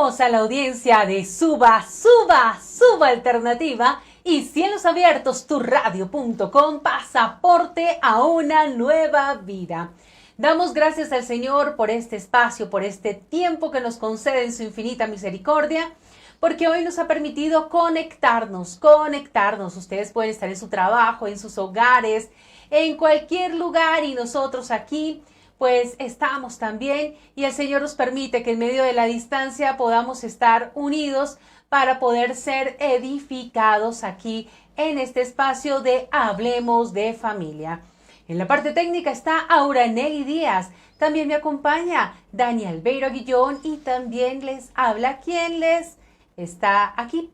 Bienvenidos a la audiencia de Suba Alternativa y Cielos Abiertos, turradio.com, pasaporte a una nueva vida. Damos gracias al Señor por este espacio, por este tiempo que nos concede en su infinita misericordia, porque hoy nos ha permitido conectarnos. Ustedes pueden estar en su trabajo, en sus hogares, en cualquier lugar y nosotros aquí pues estamos también y el Señor nos permite que en medio de la distancia podamos estar unidos para poder ser edificados aquí en este espacio de Hablemos de Familia. En la parte técnica está Auranelli Díaz, también me acompaña Dani Albeiro Guillón y también les habla quien les está aquí,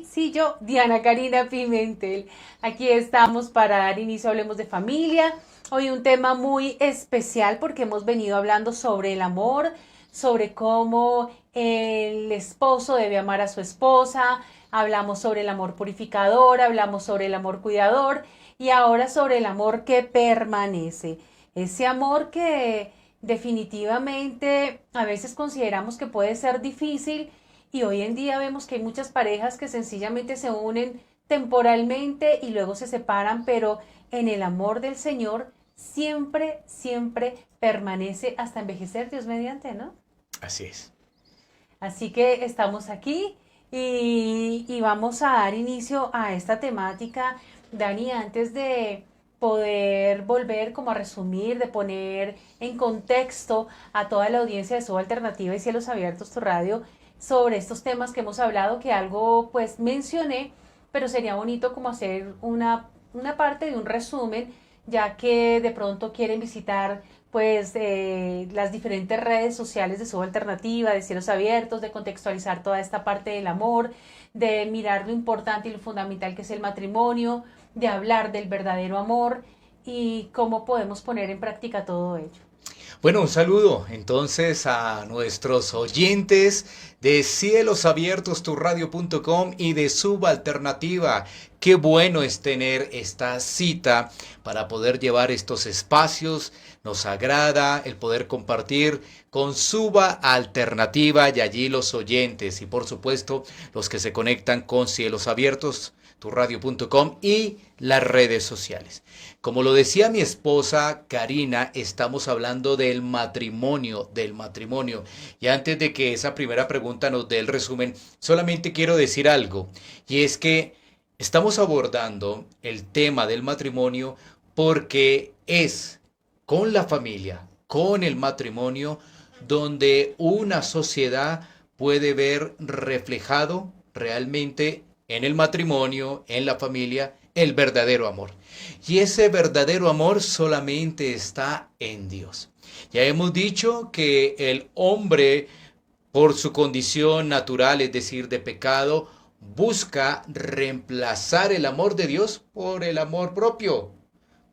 sí, yo, Diana Karina Pimentel. Aquí estamos para dar inicio a Hablemos de Familia. Hoy un tema muy especial porque hemos venido hablando sobre el amor, sobre cómo el esposo debe amar a su esposa, hablamos sobre el amor purificador, hablamos sobre el amor cuidador y ahora sobre el amor que permanece. Ese amor que definitivamente a veces consideramos que puede ser difícil y hoy en día vemos que hay muchas parejas que sencillamente se unen temporalmente y luego se separan, pero en el amor del Señor siempre permanece hasta envejecer, Dios mediante, ¿no? Así es. Así que estamos aquí y vamos a dar inicio a esta temática. Dani, antes de poder volver como a resumir, de poner en contexto a toda la audiencia de Suba Alternativa y Cielos Abiertos, tu radio, sobre estos temas que hemos hablado, que algo pues mencioné, pero sería bonito como hacer una parte de un resumen, ya que de pronto quieren visitar pues las diferentes redes sociales de Suba Alternativa, de Cielos Abiertos, de contextualizar toda esta parte del amor, de mirar lo importante y lo fundamental que es el matrimonio, de hablar del verdadero amor y cómo podemos poner en práctica todo ello. Bueno, un saludo entonces a nuestros oyentes de Cielos Abiertos, turradio.com y de Suba Alternativa. Qué bueno es tener esta cita para poder llevar estos espacios. Nos agrada el poder compartir con Suba Alternativa y allí los oyentes y por supuesto los que se conectan con Cielos Abiertos, turradio.com y las redes sociales. Como lo decía mi esposa Karina, estamos hablando del matrimonio. Y antes de que esa primera pregunta nos dé el resumen, solamente quiero decir algo, y es que estamos abordando el tema del matrimonio porque es con la familia, con el matrimonio, donde una sociedad puede ver reflejado realmente en el matrimonio, en la familia, el verdadero amor. Y ese verdadero amor solamente está en Dios. Ya hemos dicho que el hombre, por su condición natural, es decir, de pecado, busca reemplazar el amor de Dios por el amor propio,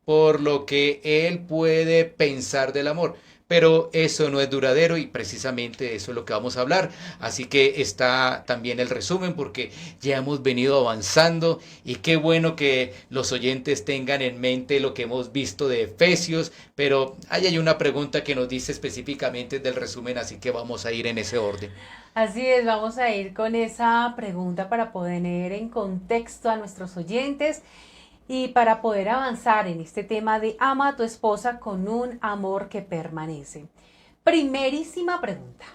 por lo que él puede pensar del amor. Pero eso no es duradero y precisamente eso es lo que vamos a hablar. Así que está también el resumen porque ya hemos venido avanzando y qué bueno que los oyentes tengan en mente lo que hemos visto de Efesios. Pero ahí hay una pregunta que nos dice específicamente del resumen, así que vamos a ir en ese orden. Así es, vamos a ir con esa pregunta para poner en contexto a nuestros oyentes. Y para poder avanzar en este tema de ama a tu esposa con un amor que permanece. Primerísima pregunta.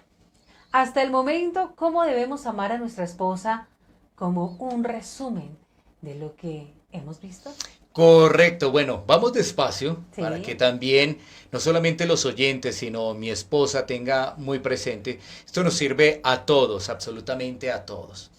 Hasta el momento, ¿cómo debemos amar a nuestra esposa? Como un resumen de lo que hemos visto. Correcto, bueno, vamos despacio Sí. Para que también no solamente los oyentes, sino mi esposa tenga muy presente. Esto nos sirve a todos, absolutamente a todos.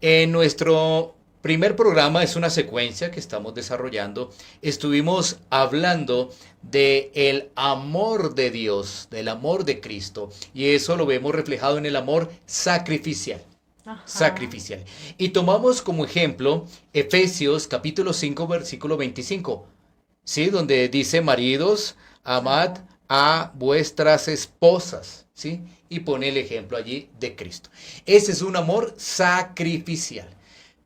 En nuestro primer programa es una secuencia que estamos desarrollando. Estuvimos hablando del amor de Dios, del amor de Cristo, y eso lo vemos reflejado en el amor sacrificial. Ajá. Sacrificial. Y tomamos como ejemplo Efesios capítulo 5 versículo 25, ¿sí? Donde dice: maridos, amad a vuestras esposas, ¿sí? Y pone el ejemplo allí de Cristo. Ese es un amor sacrificial.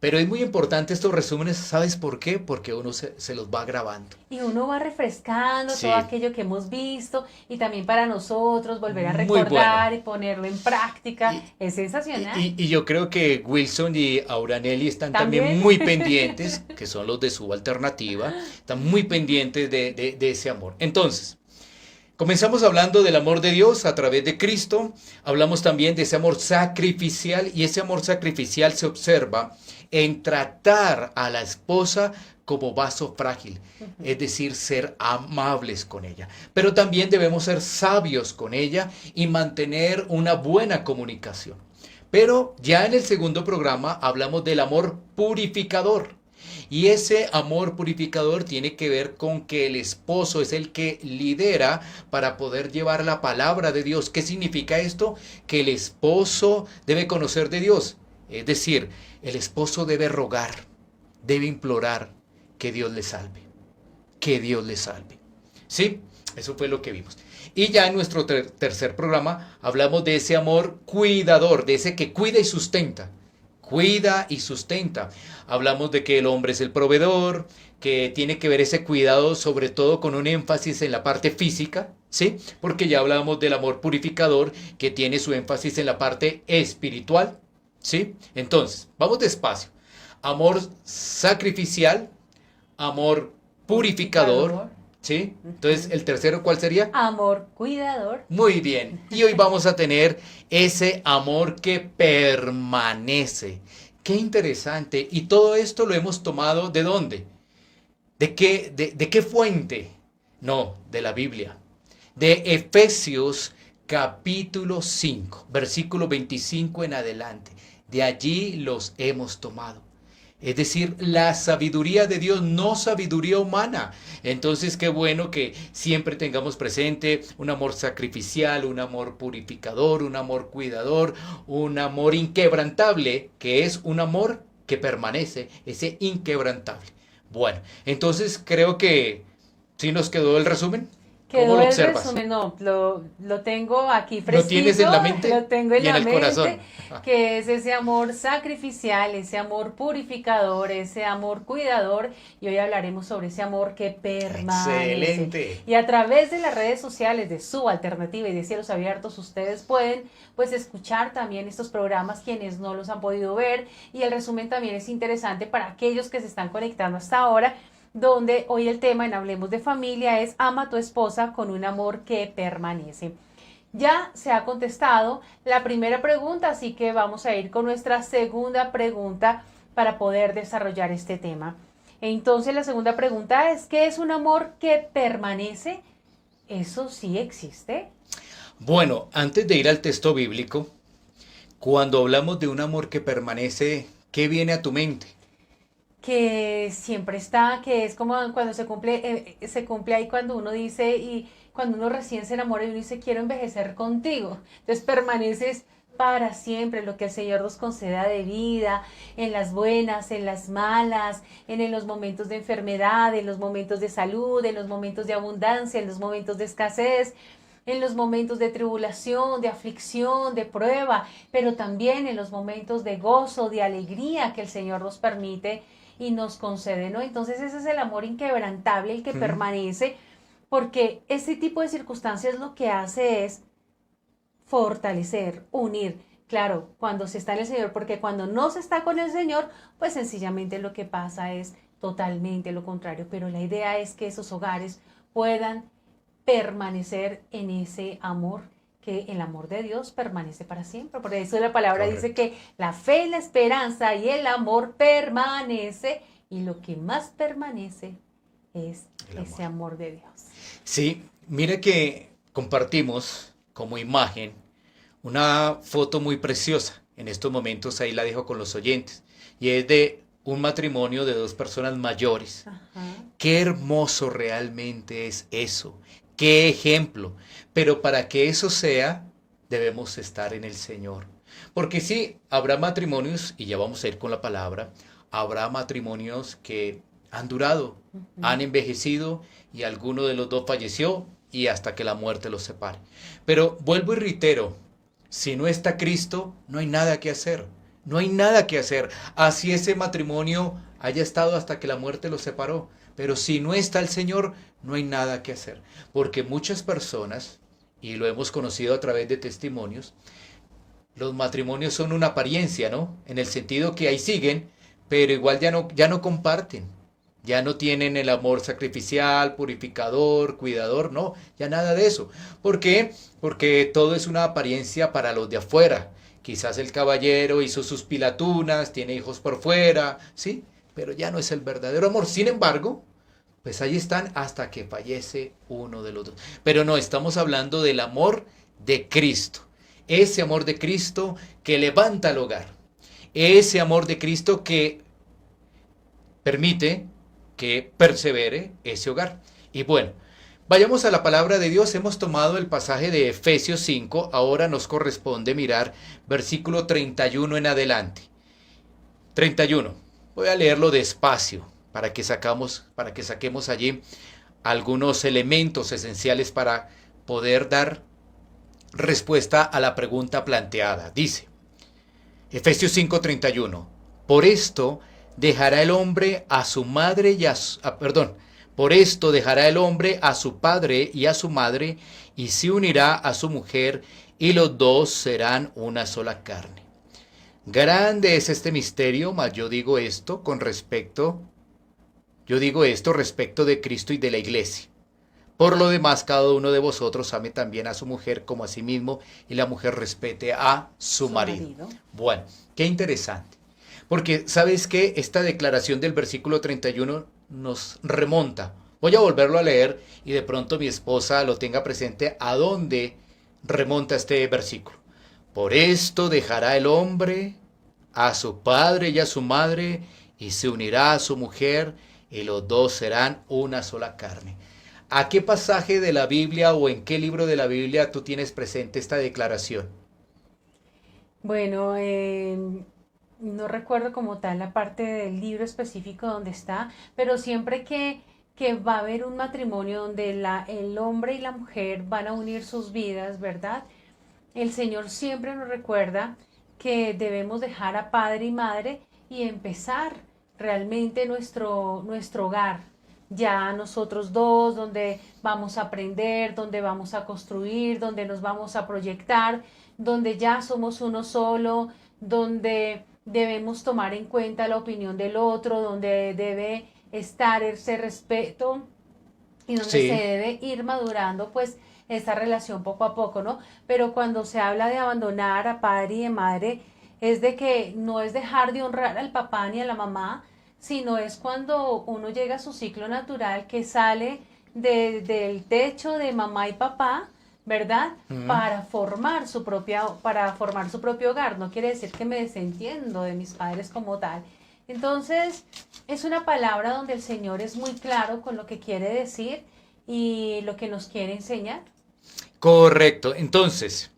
Pero es muy importante estos resúmenes, ¿sabes por qué? Porque uno se los va grabando. Y uno va refrescando Sí, todo aquello que hemos visto y también para nosotros volver a muy bueno. recordar y ponerlo en práctica. Y, Es sensacional. y yo creo que Wilson y Auranelli están también También. muy pendientes, que son los de Subalternativa, están muy pendientes de ese amor. Entonces, comenzamos hablando del amor de Dios a través de Cristo, hablamos también de ese amor sacrificial y ese amor sacrificial se observa en tratar a la esposa como vaso frágil, es decir, ser amables con ella. Pero también debemos ser sabios con ella y mantener una buena comunicación. Pero ya en el segundo programa hablamos del amor purificador. Y ese amor purificador tiene que ver con que el esposo es el que lidera para poder llevar la palabra de Dios. ¿Qué significa esto? Que el esposo debe conocer de Dios. Es decir, el esposo debe rogar, debe implorar que Dios le salve. Que Dios le salve. ¿Sí? Eso fue lo que vimos. Y ya en nuestro tercer programa hablamos de ese amor cuidador, de ese que cuida y sustenta. Cuida y sustenta. Hablamos de que el hombre es el proveedor, que tiene que ver ese cuidado sobre todo con un énfasis en la parte física, ¿sí? Porque ya hablamos del amor purificador que tiene su énfasis en la parte espiritual, ¿sí? Entonces, vamos despacio. Amor sacrificial, amor purificador, Purificador. ¿sí? Entonces, ¿el tercero cuál sería? Amor cuidador. Muy bien. Y hoy vamos a tener ese amor que permanece. Qué interesante. Y todo esto lo hemos tomado ¿de dónde? ¿De qué fuente? No, de la Biblia. De Efesios capítulo 5, versículo 25 en adelante. De allí los hemos tomado. Es decir, la sabiduría de Dios, no sabiduría humana. Entonces, qué bueno que siempre tengamos presente un amor sacrificial, un amor purificador, un amor cuidador, un amor inquebrantable, que es un amor que permanece, ese inquebrantable. Bueno, entonces creo que sí nos quedó el resumen. ¿Cómo Quedó lo el observas? resumen, no, lo tengo aquí ¿Lo tienes en fresquito, la mente lo tengo en y en la el corazón? mente, que es ese amor sacrificial, ese amor purificador, ese amor cuidador, y hoy hablaremos sobre ese amor que permanece. Excelente. Y a través de las redes sociales de Subalternativa y de Cielos Abiertos, ustedes pueden pues escuchar también estos programas quienes no los han podido ver, y el resumen también es interesante para aquellos que se están conectando hasta ahora, donde hoy el tema en Hablemos de Familia es ama a tu esposa con un amor que permanece. Ya se ha contestado la primera pregunta, así que vamos a ir con nuestra segunda pregunta para poder desarrollar este tema. Entonces la segunda pregunta es, ¿qué es un amor que permanece? ¿Eso sí existe? Bueno, antes de ir al texto bíblico, cuando hablamos de un amor que permanece, ¿qué viene a tu mente? Que siempre está, que es como cuando se cumple ahí cuando uno dice, y cuando uno recién se enamora y uno dice, quiero envejecer contigo. Entonces permaneces para siempre, lo que el Señor nos conceda de vida, en las buenas, en las malas, en los momentos de enfermedad, en los momentos de salud, en los momentos de abundancia, en los momentos de escasez, en los momentos de tribulación, de aflicción, de prueba, pero también en los momentos de gozo, de alegría que el Señor nos permite y nos concede, ¿no? Entonces ese es el amor inquebrantable, el que permanece, porque ese tipo de circunstancias lo que hace es fortalecer, unir. Claro, cuando se está en el Señor, porque cuando no se está con el Señor, pues sencillamente lo que pasa es totalmente lo contrario, pero la idea es que esos hogares puedan permanecer en ese amor, que el amor de Dios permanece para siempre. Por eso la palabra Correcto. dice que la fe, la esperanza y el amor permanece, y lo que más permanece es El ese amor. amor de Dios. Sí, mire que compartimos como imagen una foto muy preciosa. En estos momentos ahí la dejo con los oyentes. Y es de un matrimonio de dos personas mayores. Ajá. Qué hermoso realmente es eso. Qué ejemplo. Pero para que eso sea, debemos estar en el Señor. Porque sí, habrá matrimonios, y ya vamos a ir con la palabra, habrá matrimonios que han durado, han envejecido y alguno de los dos falleció y hasta que la muerte los separe. Pero vuelvo y reitero, si no está Cristo, no hay nada que hacer. No hay nada que hacer. Así ese matrimonio haya estado hasta que la muerte los separó. Pero si no está el Señor, no hay nada que hacer. Porque muchas personas, y lo hemos conocido a través de testimonios, los matrimonios son una apariencia, ¿no? En el sentido que ahí siguen, pero igual ya no comparten. Ya no tienen el amor sacrificial, purificador, cuidador, no, ya nada de eso. ¿Por qué? Porque todo es una apariencia para los de afuera. Quizás el caballero hizo sus pilatunas, tiene hijos por fuera, ¿sí? Pero ya no es el verdadero amor. Sin embargo, pues ahí están hasta que fallece uno de los dos. Pero no, estamos hablando del amor de Cristo. Ese amor de Cristo que levanta el hogar. Ese amor de Cristo que permite que persevere ese hogar. Y bueno, vayamos a la palabra de Dios. Hemos tomado el pasaje de Efesios 5. Ahora nos corresponde mirar versículo 31 en adelante. 31. Voy a leerlo despacio para que saquemos allí algunos elementos esenciales para poder dar respuesta a la pregunta planteada. Dice, Efesios 5:31, por esto dejará el hombre a su madre y por esto dejará el hombre a su padre y a su madre y se unirá a su mujer y los dos serán una sola carne. Grande es este misterio, mas yo digo esto respecto de Cristo y de la iglesia. Por lo demás, cada uno de vosotros ame también a su mujer como a sí mismo y la mujer respete a su marido. Bueno, qué interesante. Porque, ¿sabes qué? Esta declaración del versículo 31 nos remonta. Voy a volverlo a leer y de pronto mi esposa lo tenga presente a dónde remonta este versículo. Por esto dejará el hombre a su padre y a su madre y se unirá a su mujer y los dos serán una sola carne. ¿A qué pasaje de la Biblia o en qué libro de la Biblia tú tienes presente esta declaración? Bueno, no recuerdo como tal la parte del libro específico donde está, pero siempre que va a haber un matrimonio donde el hombre y la mujer van a unir sus vidas, ¿verdad? El Señor siempre nos recuerda que debemos dejar a padre y madre y empezar realmente nuestro hogar. Ya nosotros dos, donde vamos a aprender, donde vamos a construir, donde nos vamos a proyectar, donde ya somos uno solo, donde debemos tomar en cuenta la opinión del otro, donde debe estar ese respeto y donde Sí. se debe ir madurando pues esa relación poco a poco, ¿no? Pero cuando se habla de abandonar a padre y de madre, es de que no es dejar de honrar al papá ni a la mamá, sino es cuando uno llega a su ciclo natural que sale del techo de mamá y papá, ¿verdad? Para formar su propio hogar. No quiere decir que me desentiendo de mis padres como tal. Entonces, es una palabra donde el Señor es muy claro con lo que quiere decir y lo que nos quiere enseñar. Correcto. Entonces,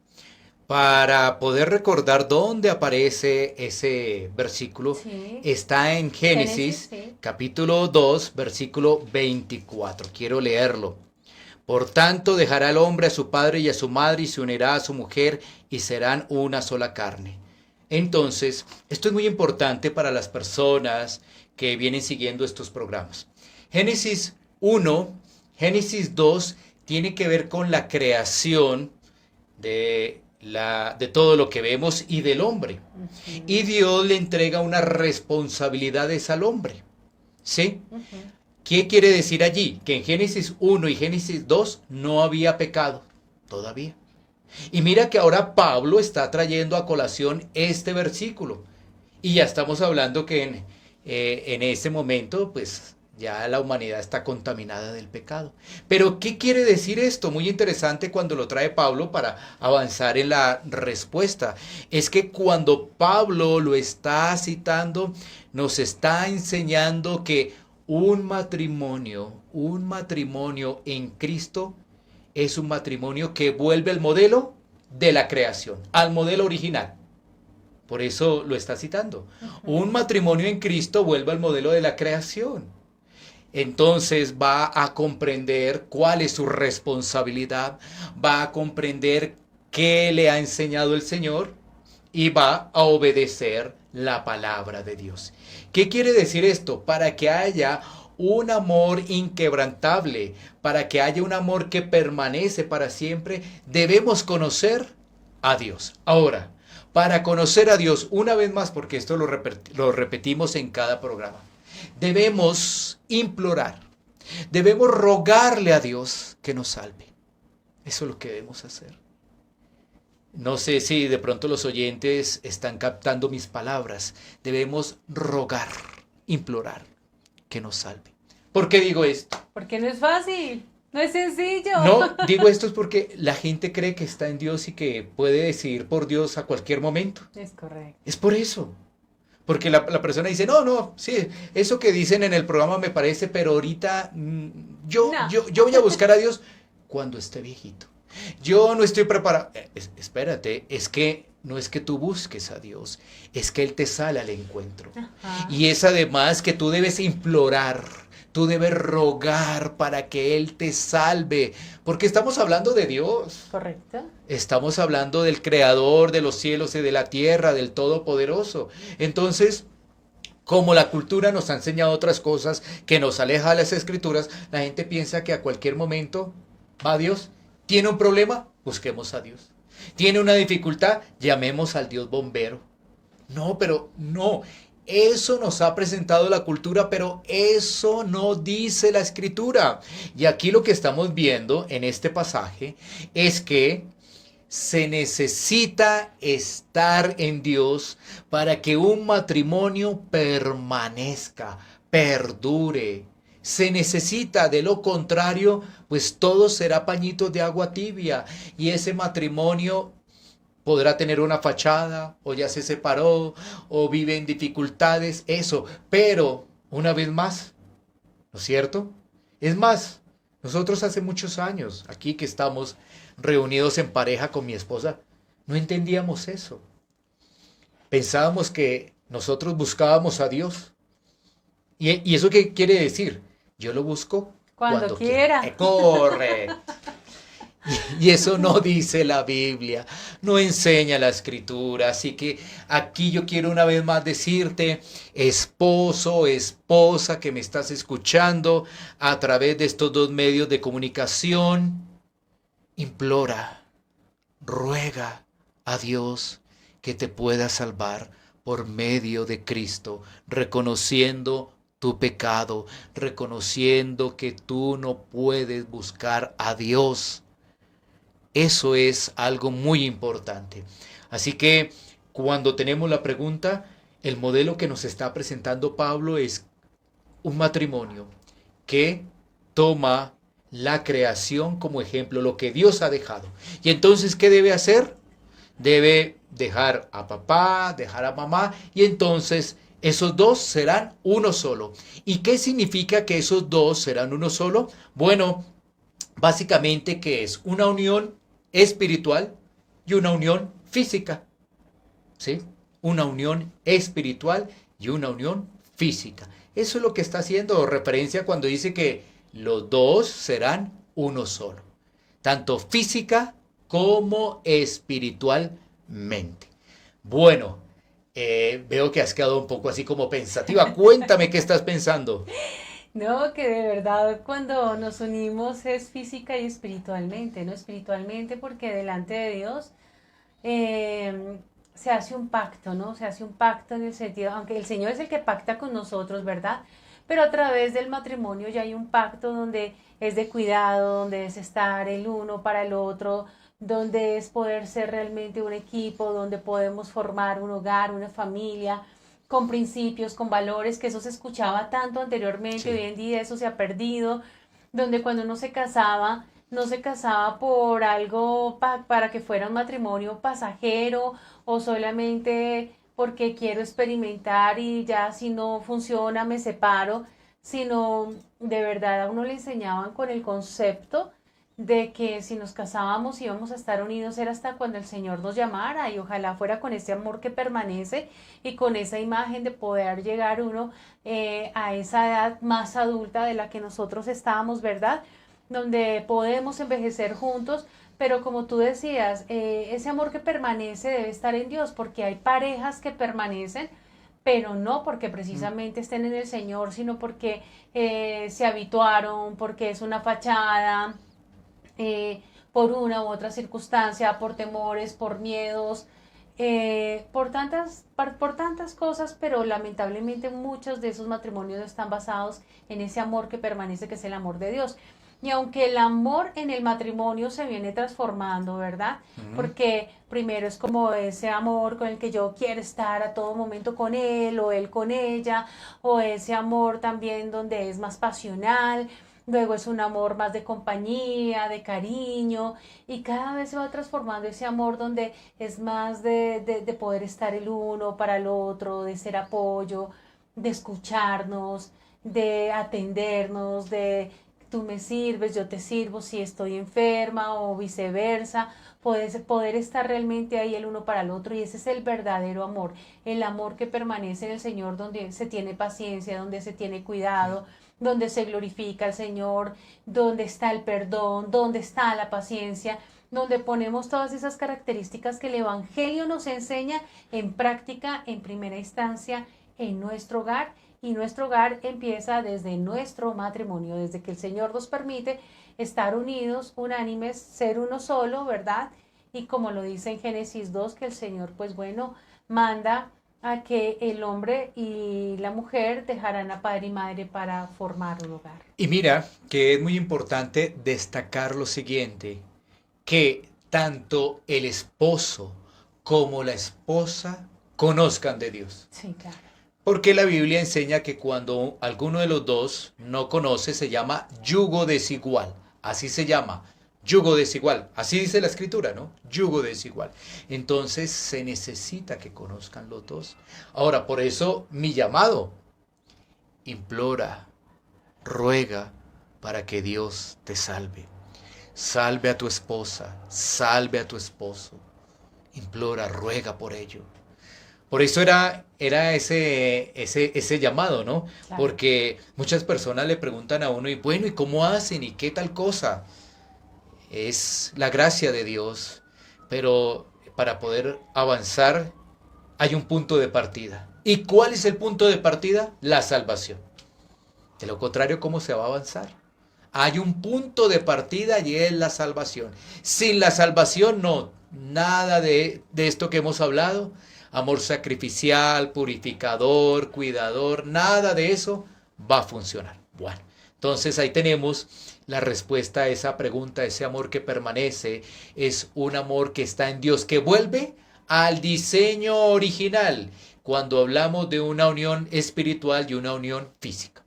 para poder recordar dónde aparece ese versículo, Sí. está en Génesis, Sí. capítulo 2, versículo 24. Quiero leerlo. Por tanto, dejará el hombre a su padre y a su madre y se unirá a su mujer y serán una sola carne. Entonces, esto es muy importante para las personas que vienen siguiendo estos programas. Génesis 1, Génesis 2 tiene que ver con la creación de todo lo que vemos y del hombre. Uh-huh. Y Dios le entrega unas responsabilidades al hombre. ¿Sí? Uh-huh. ¿Qué quiere decir allí? Que en Génesis 1 y Génesis 2 no había pecado todavía. Y mira que ahora Pablo está trayendo a colación este versículo. Y ya estamos hablando que en ese momento, pues ya la humanidad está contaminada del pecado. Pero ¿qué quiere decir esto? Muy interesante cuando lo trae Pablo para avanzar en la respuesta. Es que cuando Pablo lo está citando, nos está enseñando que un matrimonio en Cristo es un matrimonio que vuelve al modelo de la creación, al modelo original. Por eso lo está citando. Un matrimonio en Cristo vuelve al modelo de la creación. Entonces va a comprender cuál es su responsabilidad, va a comprender qué le ha enseñado el Señor y va a obedecer la palabra de Dios. ¿Qué quiere decir esto? Para que haya un amor inquebrantable, para que haya un amor que permanece para siempre, debemos conocer a Dios. Ahora, para conocer a Dios, una vez más, porque esto lo repetimos en cada programa, debemos implorar, debemos rogarle a Dios que nos salve. Eso es lo que debemos hacer. No sé si de pronto los oyentes están captando mis palabras. Debemos rogar, implorar que nos salve. ¿Por qué digo esto? Porque no es fácil, no es sencillo. No, digo esto es porque la gente cree que está en Dios y que puede decidir por Dios a cualquier momento. Es correcto. Es por eso. Porque la persona dice, no, sí, eso que dicen en el programa me parece, pero ahorita yo voy a buscar a Dios cuando esté viejito. Yo no estoy preparado. Espérate, es que no es que tú busques a Dios, es que Él te sale al encuentro. Ajá. Y es además que tú debes implorar, tú debes rogar para que Él te salve, porque estamos hablando de Dios. Correcto. Estamos hablando del Creador de los cielos y de la tierra, del Todopoderoso. Entonces, como la cultura nos ha enseñado otras cosas que nos aleja de las Escrituras, la gente piensa que a cualquier momento va Dios. ¿Tiene un problema? Busquemos a Dios. ¿Tiene una dificultad? Llamemos al Dios bombero. No, pero no. Eso nos ha presentado la cultura, pero eso no dice la Escritura. Y aquí lo que estamos viendo en este pasaje es que se necesita estar en Dios para que un matrimonio permanezca, perdure. Se necesita, de lo contrario, pues todo será pañitos de agua tibia y ese matrimonio podrá tener una fachada o ya se separó o vive en dificultades, eso, pero una vez más, ¿no es cierto? Es más, nosotros hace muchos años, aquí que estamos reunidos en pareja con mi esposa, no entendíamos eso. Pensábamos que nosotros buscábamos a Dios. ¿Y eso qué quiere decir? Yo lo busco Cuando quiera. Corre. Y eso no dice la Biblia, no enseña la Escritura. Así que aquí yo quiero una vez más decirte, esposo, esposa que me estás escuchando a través de estos dos medios de comunicación, implora, ruega a Dios que te pueda salvar por medio de Cristo, reconociendo tu pecado, reconociendo que tú no puedes buscar a Dios. Eso es algo muy importante. Así que cuando tenemos la pregunta, el modelo que nos está presentando Pablo es un matrimonio que toma la creación como ejemplo, lo que Dios ha dejado. Y entonces, ¿qué debe hacer? Debe dejar a papá, dejar a mamá, y entonces esos dos serán uno solo. ¿Y qué significa que esos dos serán uno solo? Bueno, básicamente que es una unión espiritual y una unión física. ¿Sí? Una unión espiritual y una unión física. Eso es lo que está haciendo referencia cuando dice que los dos serán uno solo, tanto física como espiritualmente. Bueno, veo que has quedado un poco así como pensativa. Cuéntame qué estás pensando. No, que de verdad cuando nos unimos es física y espiritualmente, ¿no? Espiritualmente porque delante de Dios se hace un pacto, ¿no? Se hace un pacto en el sentido, aunque el Señor es el que pacta con nosotros, ¿verdad? Pero a través del matrimonio ya hay un pacto donde es de cuidado, donde es estar el uno para el otro, donde es poder ser realmente un equipo, donde podemos formar un hogar, una familia, con principios, con valores, que eso se escuchaba tanto anteriormente, Sí. hoy en día eso se ha perdido, donde cuando uno se casaba, no se casaba por algo para que fuera un matrimonio pasajero o solamente porque quiero experimentar y ya si no funciona me separo, sino de verdad a uno le enseñaban con el concepto de que si nos casábamos íbamos a estar unidos era hasta cuando el Señor nos llamara y ojalá fuera con ese amor que permanece y con esa imagen de poder llegar uno a esa edad más adulta de la que nosotros estábamos, ¿verdad? Donde podemos envejecer juntos, Pero como tú decías, ese amor que permanece debe estar en Dios, porque hay parejas que permanecen, pero no porque precisamente estén en el Señor, sino porque se habituaron, porque es una fachada, eh, por una u otra circunstancia, por temores, por miedos, por tantas cosas, pero lamentablemente muchos de esos matrimonios están basados en ese amor que permanece, que es el amor de Dios. Y aunque el amor en el matrimonio se viene transformando, ¿verdad? Ujú. Porque primero es como ese amor con el que yo quiero estar a todo momento con él o él con ella, o ese amor también donde es más pasional, luego es un amor más de compañía, de cariño, y cada vez se va transformando ese amor donde es más de poder estar el uno para el otro, de ser apoyo, de escucharnos, de atendernos, de tú me sirves, yo te sirvo si estoy enferma o viceversa, poder estar realmente ahí el uno para el otro, y ese es el verdadero amor, el amor que permanece en el Señor, donde se tiene paciencia, donde se tiene cuidado, donde se glorifica al Señor, donde está el perdón, donde está la paciencia, donde ponemos todas esas características que el Evangelio nos enseña en práctica, en primera instancia, en nuestro hogar. Y nuestro hogar empieza desde nuestro matrimonio, desde que el Señor nos permite estar unidos, unánimes, ser uno solo, ¿verdad? Y como lo dice en Génesis 2, que el Señor, pues bueno, manda a que el hombre y la mujer dejarán a padre y madre para formar un hogar. Y mira que es muy importante destacar lo siguiente, que tanto el esposo como la esposa conozcan de Dios. Sí, claro. Porque la Biblia enseña que cuando alguno de los dos no conoce, se llama yugo desigual. Así se llama, yugo desigual. Así dice la escritura, ¿no? Yugo desigual. Entonces se necesita que conozcan los dos. Ahora, por eso mi llamado, implora, ruega para que Dios te salve. Salve a tu esposa, salve a tu esposo. Implora, ruega por ello. Por eso era ese llamado, ¿no? Claro. Porque muchas personas le preguntan a uno, y bueno, ¿y cómo hacen? ¿Y qué tal cosa? Es la gracia de Dios, pero para poder avanzar hay un punto de partida. ¿Y cuál es el punto de partida? La salvación. De lo contrario, ¿cómo se va a avanzar? Hay un punto de partida y es la salvación. Sin la salvación, no, nada de esto que hemos hablado, amor sacrificial, purificador, cuidador, nada de eso va a funcionar. Bueno, entonces ahí tenemos la respuesta a esa pregunta. Ese amor que permanece es un amor que está en Dios, que vuelve al diseño original cuando hablamos de una unión espiritual y una unión física.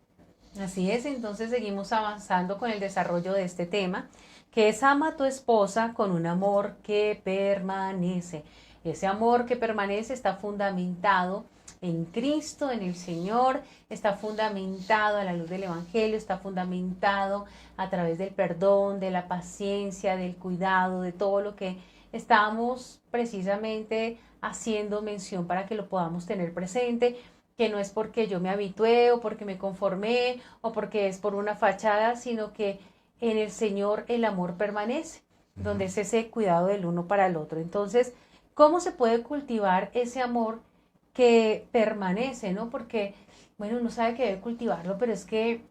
Así es, entonces seguimos avanzando con el desarrollo de este tema, que es ama a tu esposa con un amor que permanece. Ese amor que permanece está fundamentado en Cristo, en el Señor, está fundamentado a la luz del Evangelio, está fundamentado a través del perdón, de la paciencia, del cuidado, de todo lo que estamos precisamente haciendo mención para que lo podamos tener presente, que no es porque yo me habitué o porque me conformé o porque es por una fachada, sino que en el Señor el amor permanece, donde es ese cuidado del uno para el otro. Entonces, ¿cómo se puede cultivar ese amor que permanece, no? Porque, bueno, uno sabe que debe cultivarlo, pero es que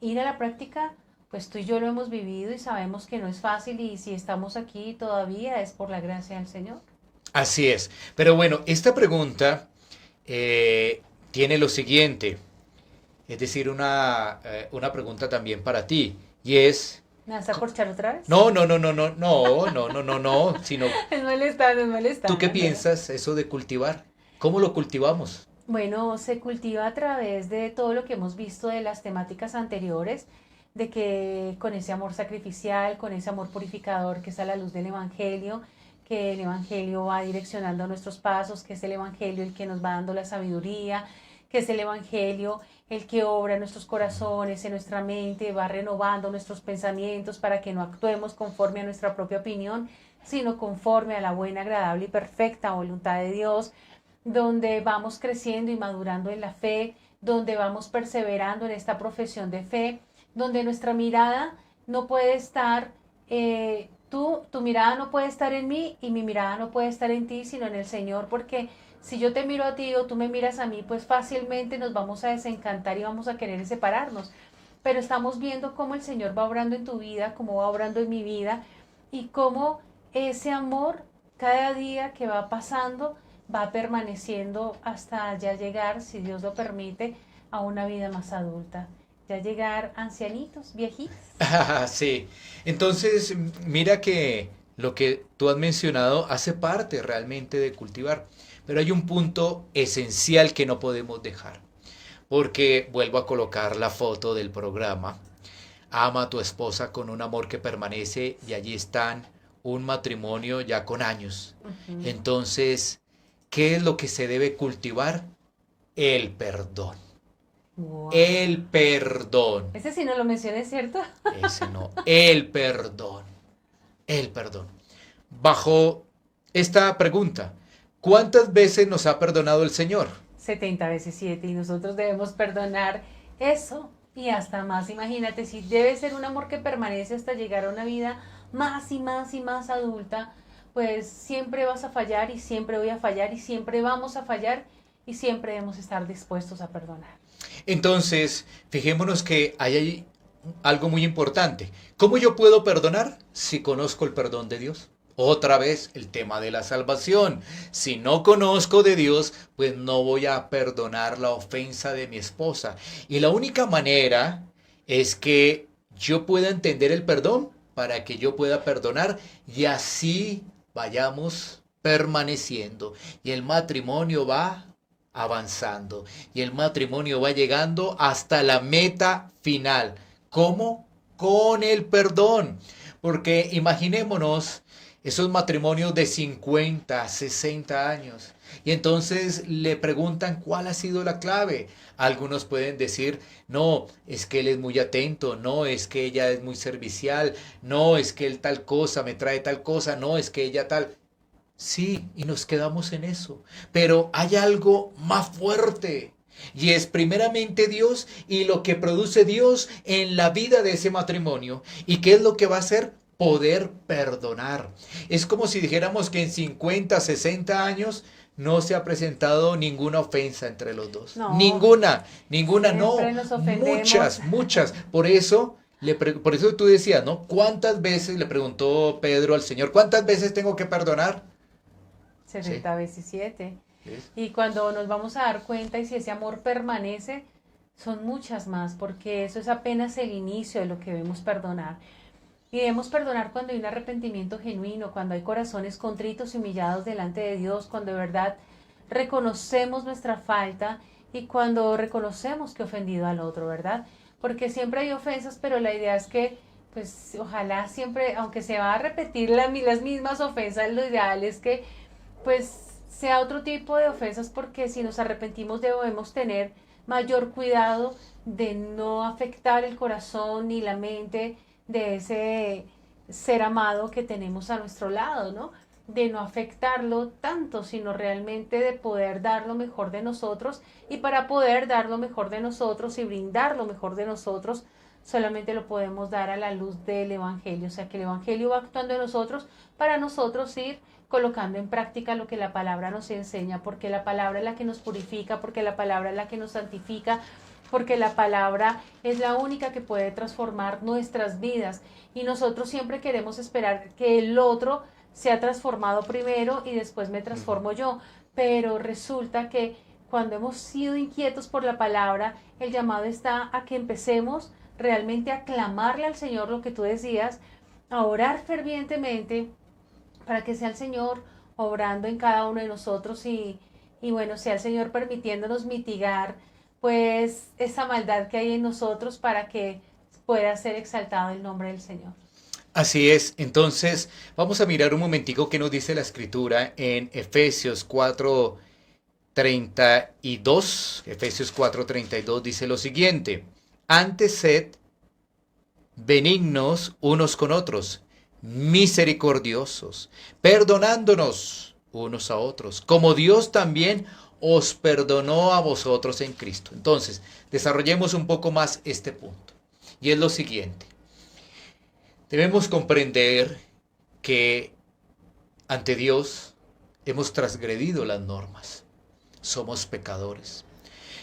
ir a la práctica, pues tú y yo lo hemos vivido y sabemos que no es fácil, y si estamos aquí todavía es por la gracia del Señor. Así es. Pero bueno, esta pregunta eh, tiene lo siguiente, es decir, una pregunta también para ti, y es, ¿Me vas a corchar otra vez? no, no, no, no, no, no, no, no, no, no, sino, Es molestando, es ¿tú qué molestando. piensas eso de cultivar? ¿Cómo lo cultivamos? Bueno, se cultiva a través de todo lo que hemos visto de las temáticas anteriores, de que con ese amor sacrificial, con ese amor purificador que es a la luz del Evangelio, que el Evangelio va direccionando nuestros pasos, que es el Evangelio el que nos va dando la sabiduría, que es el Evangelio el que obra en nuestros corazones, en nuestra mente, va renovando nuestros pensamientos para que no actuemos conforme a nuestra propia opinión, sino conforme a la buena, agradable y perfecta voluntad de Dios, donde vamos creciendo y madurando en la fe, donde vamos perseverando en esta profesión de fe, donde nuestra mirada no puede estar tu mirada no puede estar en mí y mi mirada no puede estar en ti, sino en el Señor, porque si yo te miro a ti o tú me miras a mí, pues fácilmente nos vamos a desencantar y vamos a querer separarnos. Pero estamos viendo cómo el Señor va obrando en tu vida, cómo va obrando en mi vida y cómo ese amor cada día que va pasando va permaneciendo hasta ya llegar, si Dios lo permite, a una vida más adulta. Ya llegar ancianitos, viejitos. Sí, entonces mira que lo que tú has mencionado hace parte realmente de cultivar, pero hay un punto esencial que no podemos dejar, porque vuelvo a colocar la foto del programa, ama a tu esposa con un amor que permanece y allí están un matrimonio ya con años. Ujú. Entonces, ¿qué es lo que se debe cultivar? El perdón. Wow. El perdón. Ese sí no lo mencioné, ¿cierto? Ese no, el perdón. El perdón. Bajo esta pregunta, ¿cuántas veces nos ha perdonado el Señor? 70 veces 7 y nosotros debemos perdonar eso y hasta más. Imagínate, si debe ser un amor que permanece hasta llegar a una vida más y más y más adulta, pues siempre vas a fallar y siempre voy a fallar y siempre vamos a fallar y siempre debemos estar dispuestos a perdonar. Entonces, fijémonos que hay algo muy importante. ¿Cómo yo puedo perdonar si conozco el perdón de Dios? Otra vez el tema de la salvación. Si no conozco de Dios, pues no voy a perdonar la ofensa de mi esposa. Y la única manera es que yo pueda entender el perdón para que yo pueda perdonar y así vayamos permaneciendo. Y el matrimonio va avanzando y el matrimonio va llegando hasta la meta final. ¿Cómo? Con el perdón. Porque imaginémonos esos matrimonios de 50, 60 años. Y entonces le preguntan cuál ha sido la clave. Algunos pueden decir, no, es que él es muy atento, no, es que ella es muy servicial, no, es que él tal cosa me trae tal cosa, no, es que ella tal. Sí, y nos quedamos en eso. Pero hay algo más fuerte. Y es primeramente Dios y lo que produce Dios en la vida de ese matrimonio. ¿Y qué es lo que va a hacer? Poder perdonar. Es como si dijéramos que en 50, 60 años no se ha presentado ninguna ofensa entre los dos. No, Ninguna, ninguna, no. siempre nos ofendemos. Muchas, muchas. Por eso por eso tú decías, ¿no? ¿Cuántas veces le preguntó Pedro al Señor, cuántas veces tengo que perdonar? Sí, 70 veces 7. ¿ves? Y cuando nos vamos a dar cuenta y si ese amor permanece, son muchas más, porque eso es apenas el inicio de lo que debemos perdonar. Y debemos perdonar cuando hay un arrepentimiento genuino, cuando hay corazones contritos y humillados delante de Dios, cuando de verdad reconocemos nuestra falta y cuando reconocemos que he ofendido al otro, ¿verdad? Porque siempre hay ofensas, pero la idea es que, pues, ojalá siempre, aunque se va a repetir las mismas ofensas, lo ideal es que pues sea otro tipo de ofensas porque si nos arrepentimos debemos tener mayor cuidado de no afectar el corazón ni la mente de ese ser amado que tenemos a nuestro lado, ¿no? De no afectarlo tanto, sino realmente de poder dar lo mejor de nosotros y para poder dar lo mejor de nosotros y brindar lo mejor de nosotros solamente lo podemos dar a la luz del Evangelio, o sea que el Evangelio va actuando en nosotros para nosotros ir colocando en práctica lo que la palabra nos enseña, porque la palabra es la que nos purifica, porque la palabra es la que nos santifica, porque la palabra es la única que puede transformar nuestras vidas y nosotros siempre queremos esperar que el otro sea transformado primero y después me transformo yo, pero resulta que cuando hemos sido inquietos por la palabra, el llamado está a que empecemos realmente a clamarle al Señor lo que tú decías, a orar fervientemente para que sea el Señor obrando en cada uno de nosotros y bueno, sea el Señor permitiéndonos mitigar pues esa maldad que hay en nosotros para que pueda ser exaltado el nombre del Señor. Así es. Entonces, vamos a mirar un momentico qué nos dice la escritura en Efesios 4:32. Efesios 4:32 dice lo siguiente: Antes sed benignos unos con otros, misericordiosos, perdonándonos unos a otros, como Dios también os perdonó a vosotros en Cristo. Entonces, desarrollemos un poco más este punto. Y es lo siguiente. Debemos comprender que ante Dios hemos transgredido las normas. Somos pecadores.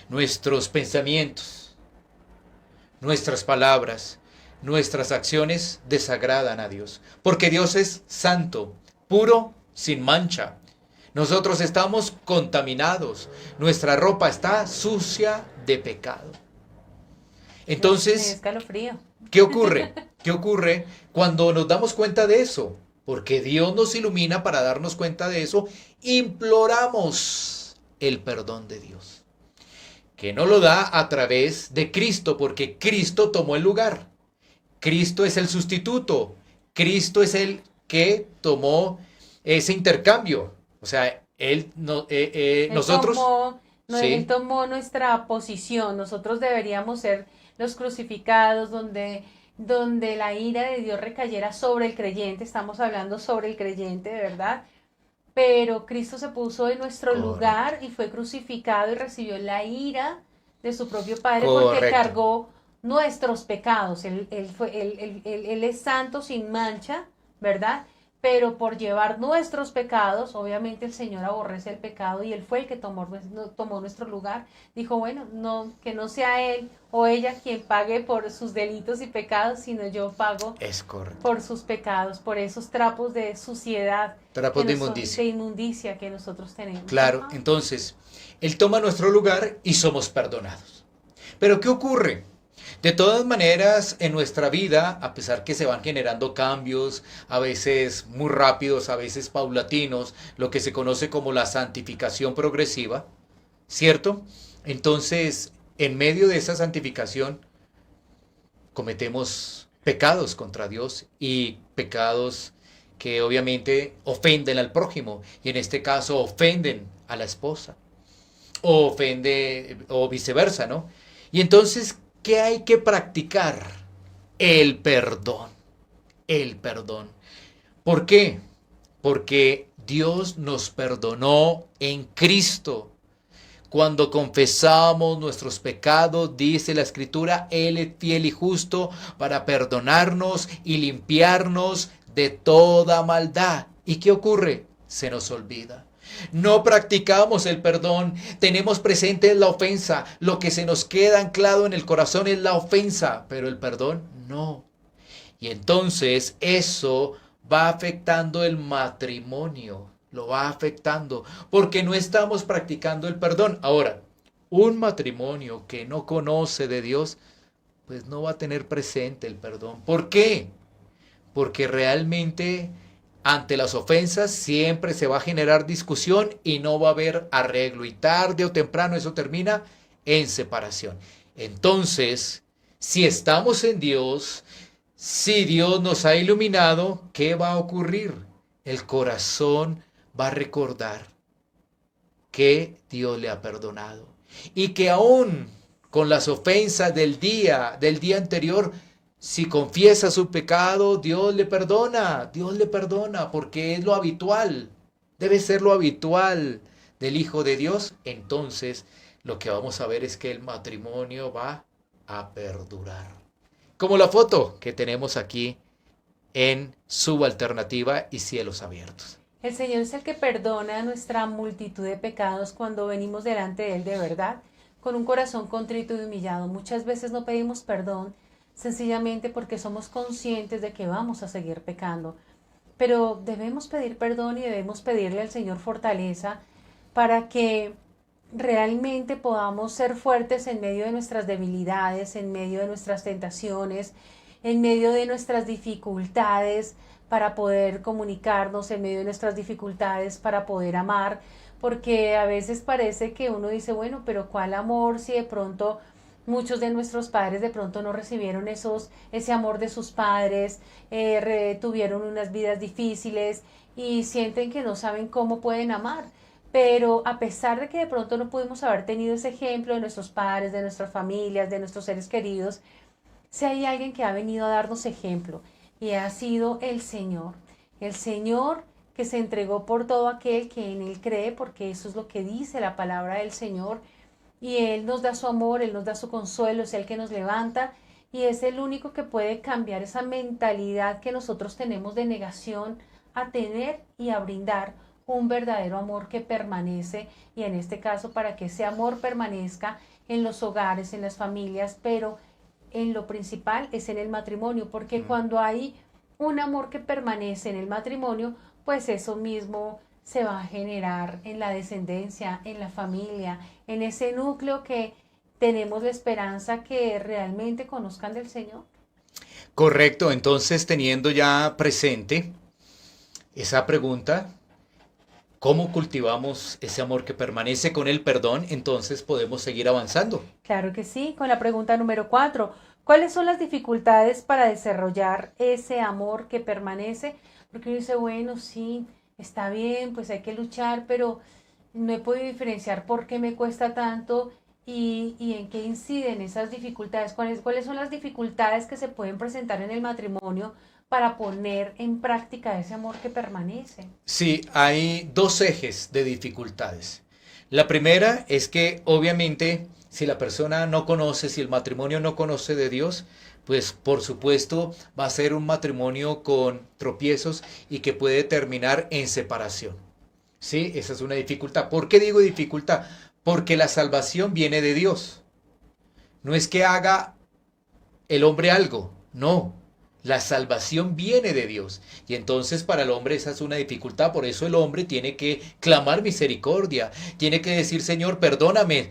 Nuestros pensamientos, nuestras palabras, nuestras acciones desagradan a Dios. Porque Dios es santo, puro, sin mancha. Nosotros estamos contaminados. Nuestra ropa está sucia de pecado. Entonces, escalofrío. ¿qué ocurre? ¿Qué ocurre cuando nos damos cuenta de eso? Porque Dios nos ilumina para darnos cuenta de eso. Imploramos el perdón de Dios, que no lo da a través de Cristo, porque Cristo tomó el lugar. Cristo es el sustituto. Cristo es el que tomó ese intercambio. O sea, nosotros... Él tomó nuestra posición. Nosotros deberíamos ser los crucificados, donde la ira de Dios recayera sobre el creyente. Estamos hablando sobre el creyente, de verdad. Pero Cristo se puso en nuestro lugar y fue crucificado y recibió la ira de su propio Padre porque cargó nuestros pecados. Él es santo sin mancha, ¿verdad? Pero por llevar nuestros pecados, obviamente el Señor aborrece el pecado y Él fue el que tomó nuestro lugar. Dijo, bueno, que no sea Él o ella quien pague por sus delitos y pecados, sino yo pago por sus pecados, por esos trapos de suciedad, trapos de inmundicia que nosotros tenemos. Claro, entonces, Él toma nuestro lugar y somos perdonados. Pero ¿qué ocurre? De todas maneras, en nuestra vida, a pesar que se van generando cambios, a veces muy rápidos, a veces paulatinos, lo que se conoce como la santificación progresiva, ¿cierto? Entonces, en medio de esa santificación, cometemos pecados contra Dios y pecados que obviamente ofenden al prójimo, y en este caso ofenden a la esposa, o viceversa, ¿no? Y entonces, ¿qué hay que practicar? El perdón. El perdón. ¿Por qué? Porque Dios nos perdonó en Cristo. Cuando confesamos nuestros pecados, dice la Escritura, Él es fiel y justo para perdonarnos y limpiarnos de toda maldad. ¿Y qué ocurre? Se nos olvida. No practicamos el perdón, tenemos presente la ofensa, lo que se nos queda anclado en el corazón es la ofensa, pero el perdón no. Y entonces eso va afectando el matrimonio, lo va afectando, porque no estamos practicando el perdón. Ahora, un matrimonio que no conoce de Dios, pues no va a tener presente el perdón. ¿Por qué? Porque realmente ante las ofensas siempre se va a generar discusión y no va a haber arreglo. Y tarde o temprano eso termina en separación. Entonces, si estamos en Dios, si Dios nos ha iluminado, ¿qué va a ocurrir? El corazón va a recordar que Dios le ha perdonado. Y que aún con las ofensas del día anterior, si confiesa su pecado, Dios le perdona, porque es lo habitual, debe ser lo habitual del Hijo de Dios. Entonces, lo que vamos a ver es que el matrimonio va a perdurar. Como la foto que tenemos aquí en Subalternativa y Cielos Abiertos. El Señor es el que perdona nuestra multitud de pecados cuando venimos delante de Él de verdad, con un corazón contrito y humillado. Muchas veces no pedimos perdón, sencillamente porque somos conscientes de que vamos a seguir pecando. Pero debemos pedir perdón y debemos pedirle al Señor fortaleza para que realmente podamos ser fuertes en medio de nuestras debilidades, en medio de nuestras tentaciones, en medio de nuestras dificultades para poder comunicarnos, en medio de nuestras dificultades para poder amar, porque a veces parece que uno dice, bueno, pero ¿cuál amor si de pronto muchos de nuestros padres de pronto no recibieron ese amor de sus padres, tuvieron unas vidas difíciles y sienten que no saben cómo pueden amar? Pero a pesar de que de pronto no pudimos haber tenido ese ejemplo de nuestros padres, de nuestras familias, de nuestros seres queridos, si hay alguien que ha venido a darnos ejemplo y ha sido el Señor que se entregó por todo aquel que en Él cree, porque eso es lo que dice la palabra del Señor. Y Él nos da su amor, Él nos da su consuelo, es el que nos levanta y es el único que puede cambiar esa mentalidad que nosotros tenemos de negación a tener y a brindar un verdadero amor que permanece, y en este caso para que ese amor permanezca en los hogares, en las familias, pero en lo principal es en el matrimonio, porque cuando hay un amor que permanece en el matrimonio, pues eso mismo se va a generar en la descendencia, en la familia, en ese núcleo que tenemos la esperanza que realmente conozcan del Señor. Correcto, entonces teniendo ya presente esa pregunta, ¿cómo cultivamos ese amor que permanece con el perdón? Entonces podemos seguir avanzando. Claro que sí, con la pregunta número 4. ¿Cuáles son las dificultades para desarrollar ese amor que permanece? Porque uno dice, bueno, sí, está bien, pues hay que luchar, pero no he podido diferenciar por qué me cuesta tanto y en qué inciden esas dificultades. ¿Cuáles son las dificultades que se pueden presentar en el matrimonio para poner en práctica ese amor que permanece? Sí, hay dos ejes de dificultades. La primera es que obviamente si la persona no conoce, si el matrimonio no conoce de Dios, pues por supuesto va a ser un matrimonio con tropiezos y que puede terminar en separación. Sí, esa es una dificultad. ¿Por qué digo dificultad? Porque la salvación viene de Dios. No es que haga el hombre algo, no. La salvación viene de Dios. Y entonces para el hombre esa es una dificultad. Por eso el hombre tiene que clamar misericordia. Tiene que decir, Señor, perdóname.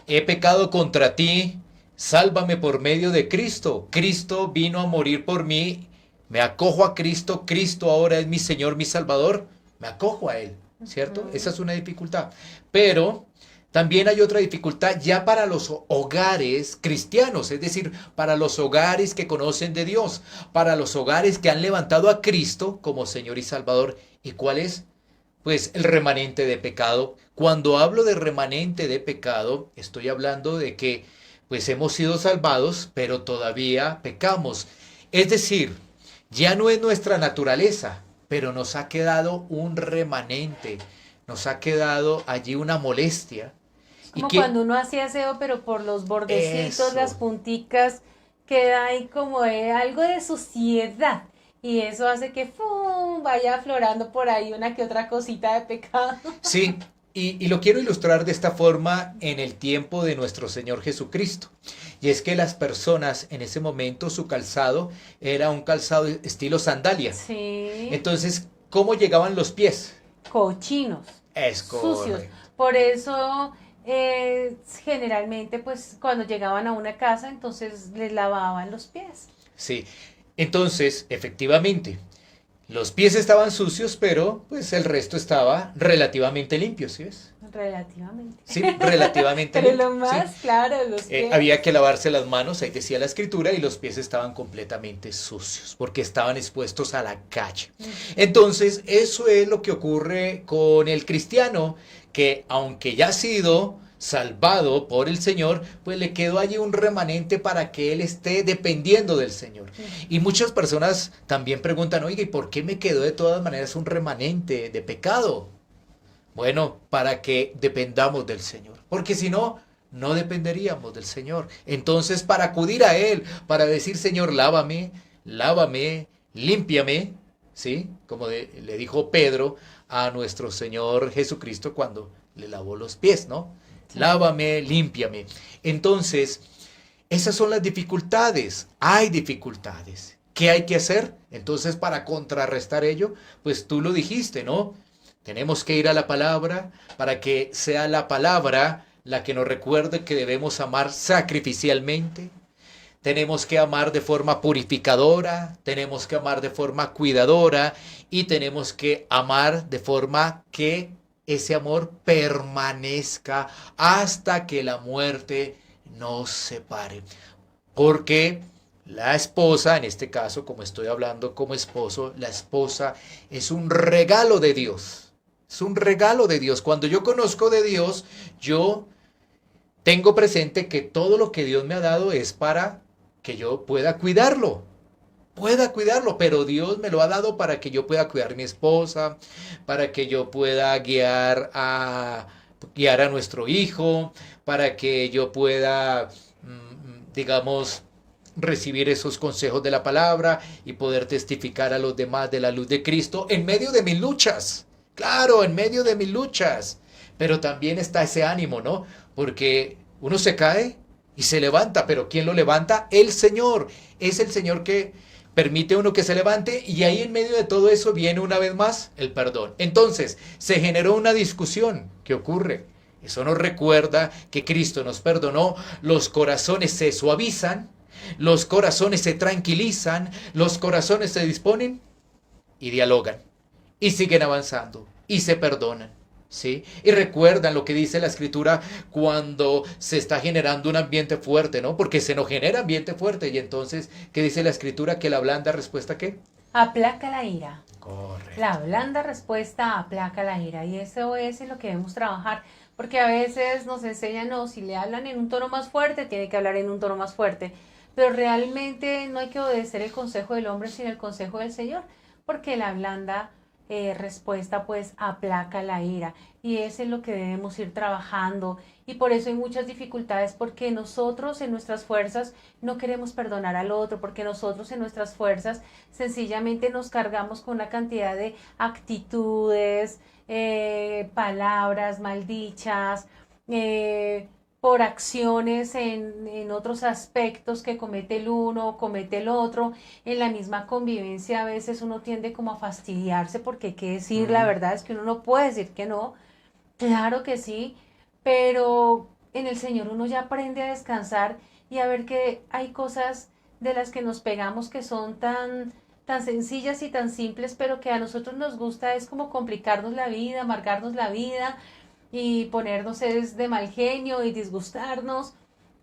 He pecado contra ti. Sálvame por medio de Cristo. Cristo vino a morir por mí. Me acojo a Cristo. Cristo ahora es mi Señor, mi Salvador. Me acojo a Él. ¿Cierto? Esa es una dificultad. Pero también hay otra dificultad ya para los hogares cristianos, es decir, para los hogares que conocen de Dios, para los hogares que han levantado a Cristo como Señor y Salvador. ¿Y cuál es? Pues el remanente de pecado. Cuando hablo de remanente de pecado, estoy hablando de que pues hemos sido salvados, pero todavía pecamos. Es decir, ya no es nuestra naturaleza, pero nos ha quedado un remanente, nos ha quedado allí una molestia. Y Como que cuando uno hacía aseo, pero por los bordecitos, las eso, punticas, queda ahí como algo de suciedad. Y eso hace que ¡fum! Vaya aflorando por ahí una que otra cosita de pecado. sí, y lo quiero ilustrar de esta forma en el tiempo de nuestro Señor Jesucristo. Y es que las personas en ese momento, su calzado era un calzado estilo sandalia. Sí, Entonces, ¿cómo llegaban los pies? cochinos, Es sucios. correcto. Por eso generalmente pues cuando llegaban a una casa entonces les lavaban los pies. Sí. Entonces, efectivamente, los pies estaban sucios, pero pues el resto estaba relativamente limpio, ¿sí ves? Relativamente. Sí, relativamente Pero limpio. lo Sí. más claro, los pies. Había que lavarse las manos, ahí decía la escritura, y los pies estaban completamente sucios, porque estaban expuestos a la calle. Entonces, eso es lo que ocurre con el cristiano, que aunque ya ha sido salvado por el Señor, pues le quedó allí un remanente para que él esté dependiendo del Señor. Y muchas personas también preguntan, oiga, ¿y por qué me quedó de todas maneras un remanente de pecado? Bueno, para que dependamos del Señor, porque si no, no dependeríamos del Señor. Entonces, para acudir a Él, para decir, Señor, lávame, lávame, límpiame, ¿sí? Como le dijo Pedro a nuestro Señor Jesucristo cuando le lavó los pies, ¿no? Sí. Lávame, límpiame. Entonces, esas son las dificultades. Hay dificultades. ¿Qué hay que hacer? Entonces, para contrarrestar ello, pues tú lo dijiste, ¿no? Tenemos que ir a la palabra para que sea la palabra la que nos recuerde que debemos amar sacrificialmente. Tenemos que amar de forma purificadora, tenemos que amar de forma cuidadora y tenemos que amar de forma que ese amor permanezca hasta que la muerte nos separe. Porque la esposa, en este caso, como estoy hablando como esposo, la esposa es un regalo de Dios. Es un regalo de Dios. Cuando yo conozco de Dios, yo tengo presente que todo lo que Dios me ha dado es para que yo pueda cuidarlo, pero Dios me lo ha dado para que yo pueda cuidar a mi esposa, para que yo pueda guiar a nuestro hijo, para que yo pueda, digamos, recibir esos consejos de la palabra y poder testificar a los demás de la luz de Cristo en medio de mis luchas. Claro, en medio de mis luchas. Pero también está ese ánimo, ¿no? Porque uno se cae y se levanta, pero ¿quién lo levanta? El Señor. Es el Señor que permite a uno que se levante, y ahí en medio de todo eso viene una vez más el perdón. Entonces, se generó una discusión. ¿Qué ocurre? Eso nos recuerda que Cristo nos perdonó, los corazones se suavizan, los corazones se tranquilizan, los corazones se disponen y dialogan y siguen avanzando y se perdonan. ¿Sí? Y recuerdan lo que dice la escritura cuando se está generando un ambiente fuerte, ¿no? Porque se nos genera ambiente fuerte, y entonces, ¿qué dice la escritura? Que la blanda respuesta, ¿qué? Aplaca la ira. Correcto. La blanda respuesta aplaca la ira, y eso es en lo que debemos trabajar, porque a veces nos enseñan, no, si le hablan en un tono más fuerte, tiene que hablar en un tono más fuerte, pero realmente no hay que obedecer el consejo del hombre, sino el consejo del Señor, porque la blanda respuesta pues aplaca la ira, y es en lo que debemos ir trabajando, y por eso hay muchas dificultades, porque nosotros en nuestras fuerzas no queremos perdonar al otro, porque nosotros en nuestras fuerzas sencillamente nos cargamos con una cantidad de actitudes, palabras maldichas, por acciones en otros aspectos que comete el uno o comete el otro. En la misma convivencia a veces uno tiende como a fastidiarse, porque hay que decir, la verdad es que uno no puede decir que no, claro que sí, pero en el Señor uno ya aprende a descansar y a ver que hay cosas de las que nos pegamos que son tan sencillas y tan simples, pero que a nosotros nos gusta es como complicarnos la vida, amargarnos la vida y ponernos es de mal genio y disgustarnos.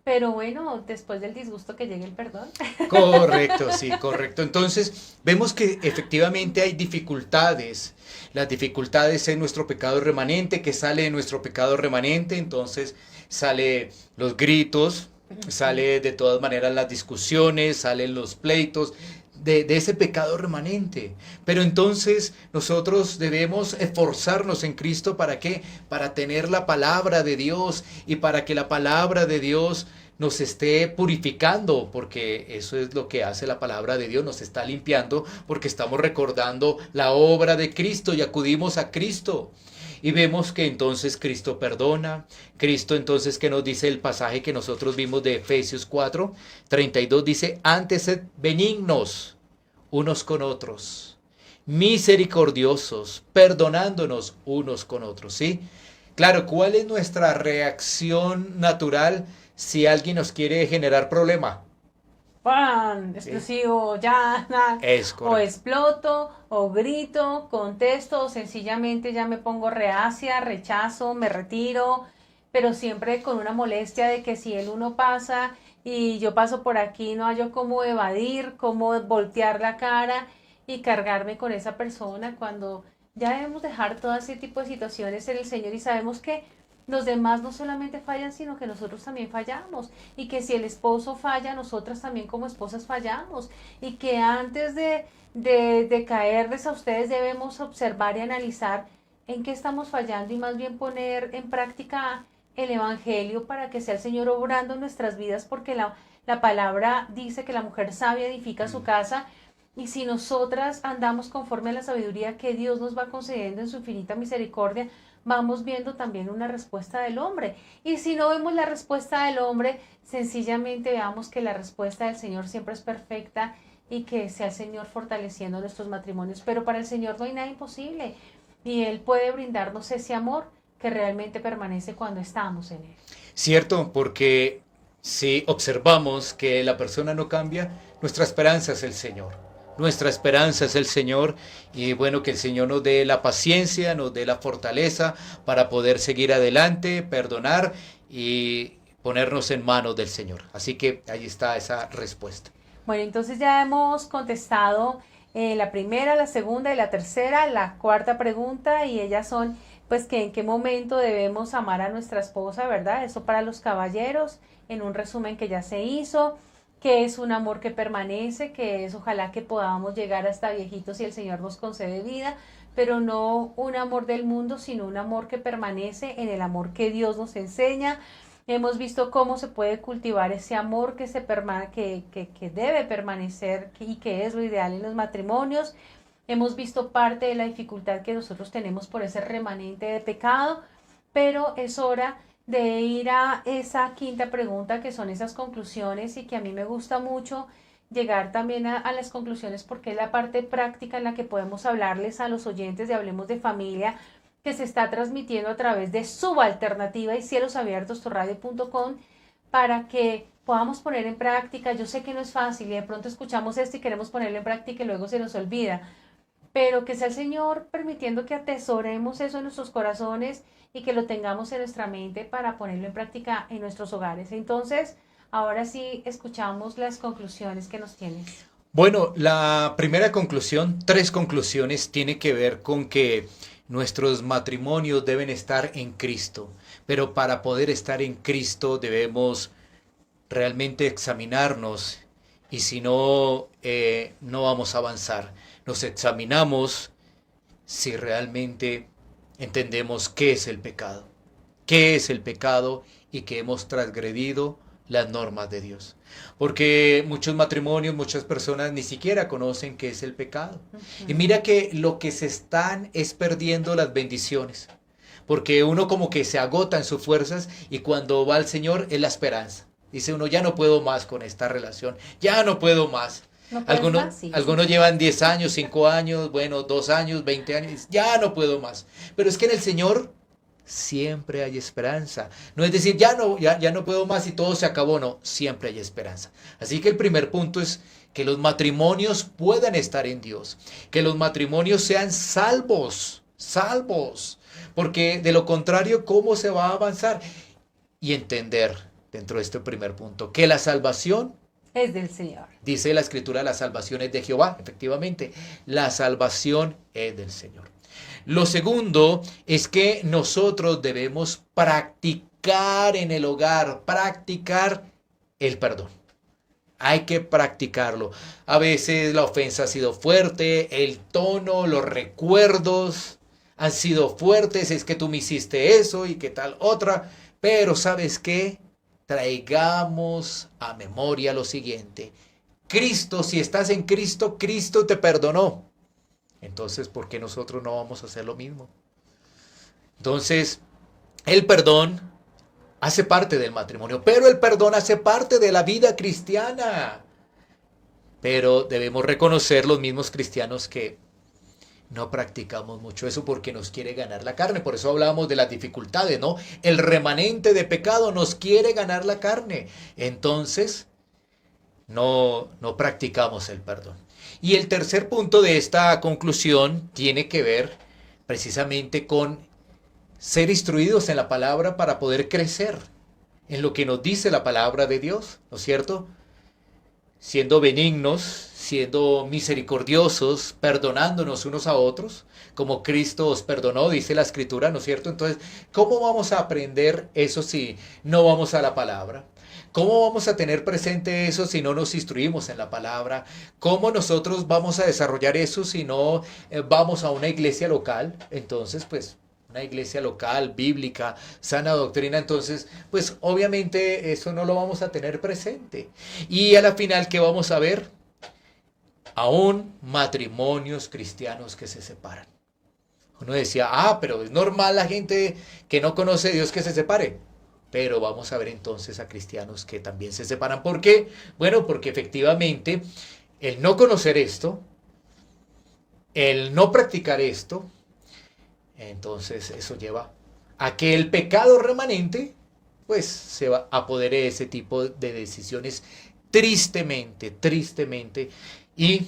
Pero bueno, después del disgusto que llegue el perdón. Correcto, sí, correcto. Entonces, vemos que efectivamente hay dificultades. Las dificultades en nuestro pecado remanente, que sale de nuestro pecado remanente, entonces sale los gritos, sale de todas maneras las discusiones, salen los pleitos, de ese pecado remanente. Pero entonces nosotros debemos esforzarnos en Cristo, ¿para qué? Para tener la palabra de Dios, y para que la palabra de Dios nos esté purificando, porque eso es lo que hace la palabra de Dios, nos está limpiando, porque estamos recordando la obra de Cristo y acudimos a Cristo. Y vemos que entonces Cristo perdona. Cristo entonces, que nos dice el pasaje que nosotros vimos de Efesios 4:32, dice: antes sed benignos unos con otros, misericordiosos, perdonándonos unos con otros, ¿sí? Claro, ¿cuál es nuestra reacción natural si alguien nos quiere generar problema? ¡Pam! ¿Sí? Explosivo, ya, Es o correcto. exploto, o grito, contesto, o sencillamente ya me pongo reacia, rechazo, me retiro, pero siempre con una molestia de que si el uno pasa y yo paso por aquí, no hallo cómo evadir, cómo voltear la cara y cargarme con esa persona, cuando ya debemos dejar todo ese tipo de situaciones en el Señor, y sabemos que los demás no solamente fallan, sino que nosotros también fallamos, y que si el esposo falla, nosotras también como esposas fallamos, y que antes de caerles a ustedes debemos observar y analizar en qué estamos fallando, y más bien poner en práctica el Evangelio para que sea el Señor obrando en nuestras vidas, porque la palabra dice que la mujer sabia edifica su casa, y si nosotras andamos conforme a la sabiduría que Dios nos va concediendo en su infinita misericordia, vamos viendo también una respuesta del hombre. Y si no vemos la respuesta del hombre, sencillamente veamos que la respuesta del Señor siempre es perfecta, y que sea el Señor fortaleciendo nuestros matrimonios. Pero para el Señor no hay nada imposible, y Él puede brindarnos ese amor que realmente permanece cuando estamos en Él. Cierto, porque si observamos que la persona no cambia, nuestra esperanza es el Señor. Nuestra esperanza es el Señor, y bueno, que el Señor nos dé la paciencia, nos dé la fortaleza para poder seguir adelante, perdonar y ponernos en manos del Señor. Así que ahí está esa respuesta. Bueno, entonces ya hemos contestado la primera, la segunda y la tercera, la cuarta pregunta, y ellas son, pues, que en qué momento debemos amar a nuestra esposa, ¿verdad? Eso para los caballeros, en un resumen que ya se hizo, que es un amor que permanece, que es ojalá que podamos llegar hasta viejitos si el Señor nos concede vida, pero no un amor del mundo, sino un amor que permanece en el amor que Dios nos enseña. Hemos visto cómo se puede cultivar ese amor que debe permanecer y que es lo ideal en los matrimonios. Hemos visto parte de la dificultad que nosotros tenemos por ese remanente de pecado, pero es hora de ir a esa quinta pregunta, que son esas conclusiones, y que a mí me gusta mucho llegar también a las conclusiones, porque es la parte práctica en la que podemos hablarles a los oyentes de Hablemos de Familia, que se está transmitiendo a través de Subalternativa y Cielos Abiertos, turradio.com, para que podamos poner en práctica. Yo sé que no es fácil y de pronto escuchamos esto y queremos ponerlo en práctica y luego se nos olvida, pero que sea el Señor permitiendo que atesoremos eso en nuestros corazones y que lo tengamos en nuestra mente para ponerlo en práctica en nuestros hogares. Entonces, ahora sí escuchamos las conclusiones que nos tienes. Bueno, la primera conclusión, tres conclusiones, tiene que ver con que nuestros matrimonios deben estar en Cristo, pero para poder estar en Cristo debemos realmente examinarnos, y si no, no vamos a avanzar. Nos examinamos si realmente entendemos qué es el pecado y que hemos transgredido las normas de Dios. Porque muchos matrimonios, muchas personas ni siquiera conocen qué es el pecado. Y mira que lo que se están es perdiendo las bendiciones. Porque uno como que se agota en sus fuerzas, y cuando va al Señor es la esperanza. Dice uno, ya no puedo más con esta relación, ya no puedo más. No Algunos llevan 10 años, 5 años, bueno, 2 años, 20 años, ya no puedo más. Pero es que en el Señor siempre hay esperanza. No es decir, ya no puedo más y todo se acabó, no, siempre hay esperanza. Así que el primer punto es que los matrimonios puedan estar en Dios, que los matrimonios sean salvos, porque de lo contrario, ¿cómo se va a avanzar? Y entender dentro de este primer punto que la salvación es del Señor. Dice la Escritura, la salvación es de Jehová. Efectivamente, la salvación es del Señor. Lo segundo es que nosotros debemos practicar en el hogar, practicar el perdón. Hay que practicarlo. A veces la ofensa ha sido fuerte, el tono, los recuerdos han sido fuertes. Es que tú me hiciste eso y qué tal otra. Pero ¿sabes qué? Traigamos a memoria lo siguiente. Cristo, si estás en Cristo, Cristo te perdonó. Entonces, ¿por qué nosotros no vamos a hacer lo mismo? Entonces, el perdón hace parte del matrimonio, pero el perdón hace parte de la vida cristiana. Pero debemos reconocer, los mismos cristianos, que no practicamos mucho eso porque nos quiere ganar la carne. Por eso hablábamos de las dificultades, ¿no? El remanente de pecado nos quiere ganar la carne. Entonces, no practicamos el perdón. Y el tercer punto de esta conclusión tiene que ver precisamente con ser instruidos en la palabra para poder crecer en lo que nos dice la palabra de Dios, ¿no es cierto? Siendo benignos, siendo misericordiosos, perdonándonos unos a otros, como Cristo os perdonó, dice la Escritura, ¿no es cierto? Entonces, ¿cómo vamos a aprender eso si no vamos a la palabra? ¿Cómo vamos a tener presente eso si no nos instruimos en la palabra? ¿Cómo nosotros vamos a desarrollar eso si no vamos a una iglesia local? Entonces, pues, una iglesia local, bíblica, sana doctrina, entonces, pues, obviamente eso no lo vamos a tener presente. Y a la final, ¿qué vamos a ver? Aún matrimonios cristianos que se separan. Uno decía, pero es normal la gente que no conoce a Dios que se separe. Pero vamos a ver entonces a cristianos que también se separan. ¿Por qué? Bueno, porque efectivamente el no conocer esto, el no practicar esto, entonces eso lleva a que el pecado remanente pues se va a apodere de ese tipo de decisiones tristemente. Y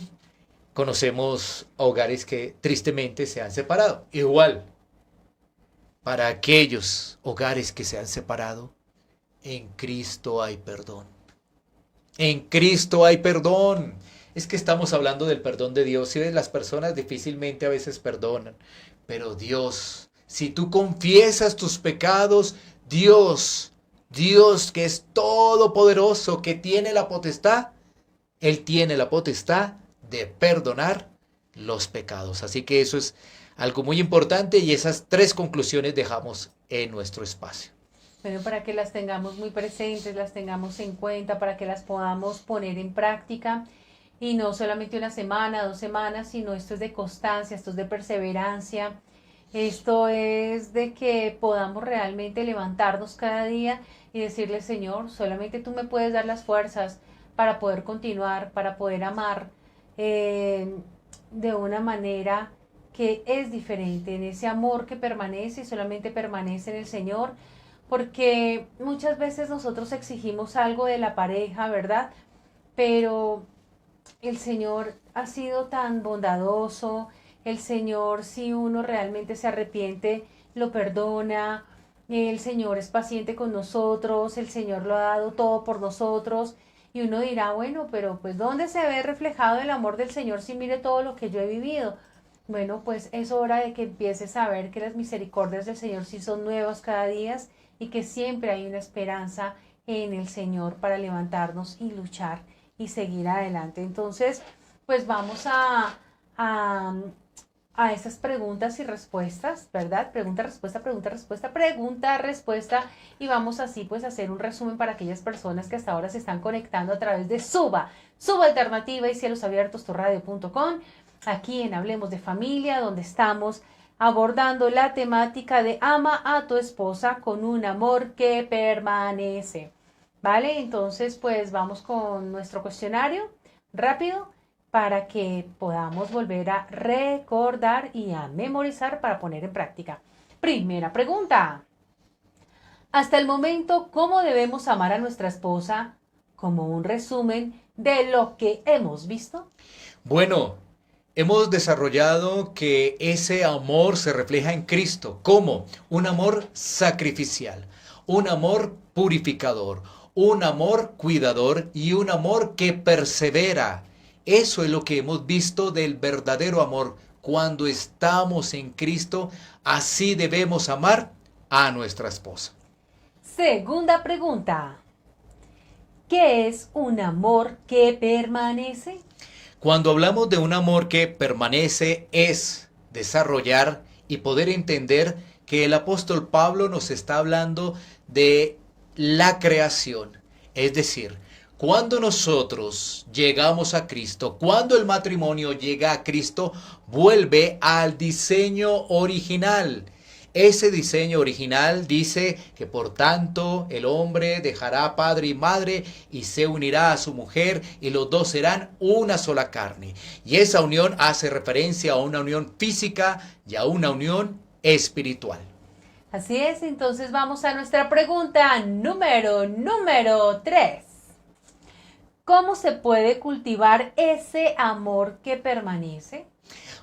conocemos hogares que tristemente se han separado. Igual, para aquellos hogares que se han separado, en Cristo hay perdón. En Cristo hay perdón. Es que estamos hablando del perdón de Dios. Si ves, las personas difícilmente a veces perdonan. Pero Dios, si tú confiesas tus pecados, Dios que es todopoderoso, que tiene la potestad, Él tiene la potestad de perdonar los pecados. Así que eso es algo muy importante, y esas tres conclusiones dejamos en nuestro espacio. Bueno, para que las tengamos muy presentes, las tengamos en cuenta, para que las podamos poner en práctica y no solamente una semana, 2 semanas, sino esto es de constancia, esto es de perseverancia, esto es de que podamos realmente levantarnos cada día y decirle, Señor, solamente tú me puedes dar las fuerzas para poder continuar, para poder amar de una manera que es diferente, en ese amor que permanece y solamente permanece en el Señor, porque muchas veces nosotros exigimos algo de la pareja, ¿verdad? Pero el Señor ha sido tan bondadoso, el Señor, si uno realmente se arrepiente, lo perdona, el Señor es paciente con nosotros, el Señor lo ha dado todo por nosotros. Y uno dirá, bueno, pero pues ¿dónde se ve reflejado el amor del Señor si mire todo lo que yo he vivido? Bueno, pues es hora de que empieces a ver que las misericordias del Señor sí son nuevas cada día y que siempre hay una esperanza en el Señor para levantarnos y luchar y seguir adelante. Entonces, pues vamos a esas preguntas y respuestas, ¿verdad? Pregunta, respuesta, pregunta, respuesta, pregunta, respuesta. Y vamos así pues a hacer un resumen para aquellas personas que hasta ahora se están conectando a través de Suba Alternativa y Cielos Abiertos, turradio.com. Aquí en Hablemos de Familia, donde estamos abordando la temática de ama a tu esposa con un amor que permanece. ¿Vale? Entonces, pues vamos con nuestro cuestionario rápido para que podamos volver a recordar y a memorizar para poner en práctica. Primera pregunta. Hasta el momento, ¿cómo debemos amar a nuestra esposa? Como un resumen de lo que hemos visto. Bueno, hemos desarrollado que ese amor se refleja en Cristo. ¿Cómo? Un amor sacrificial, un amor purificador, un amor cuidador y un amor que persevera. Eso es lo que hemos visto del verdadero amor. Cuando estamos en Cristo, así debemos amar a nuestra esposa. Segunda pregunta. ¿Qué es un amor que permanece? Cuando hablamos de un amor que permanece es desarrollar y poder entender que el apóstol Pablo nos está hablando de la creación. Es decir, cuando nosotros llegamos a Cristo, cuando el matrimonio llega a Cristo, vuelve al diseño original. Ese diseño original dice que por tanto el hombre dejará padre y madre y se unirá a su mujer y los dos serán una sola carne. Y esa unión hace referencia a una unión física y a una unión espiritual. Así es, entonces vamos a nuestra pregunta número 3. ¿Cómo se puede cultivar ese amor que permanece?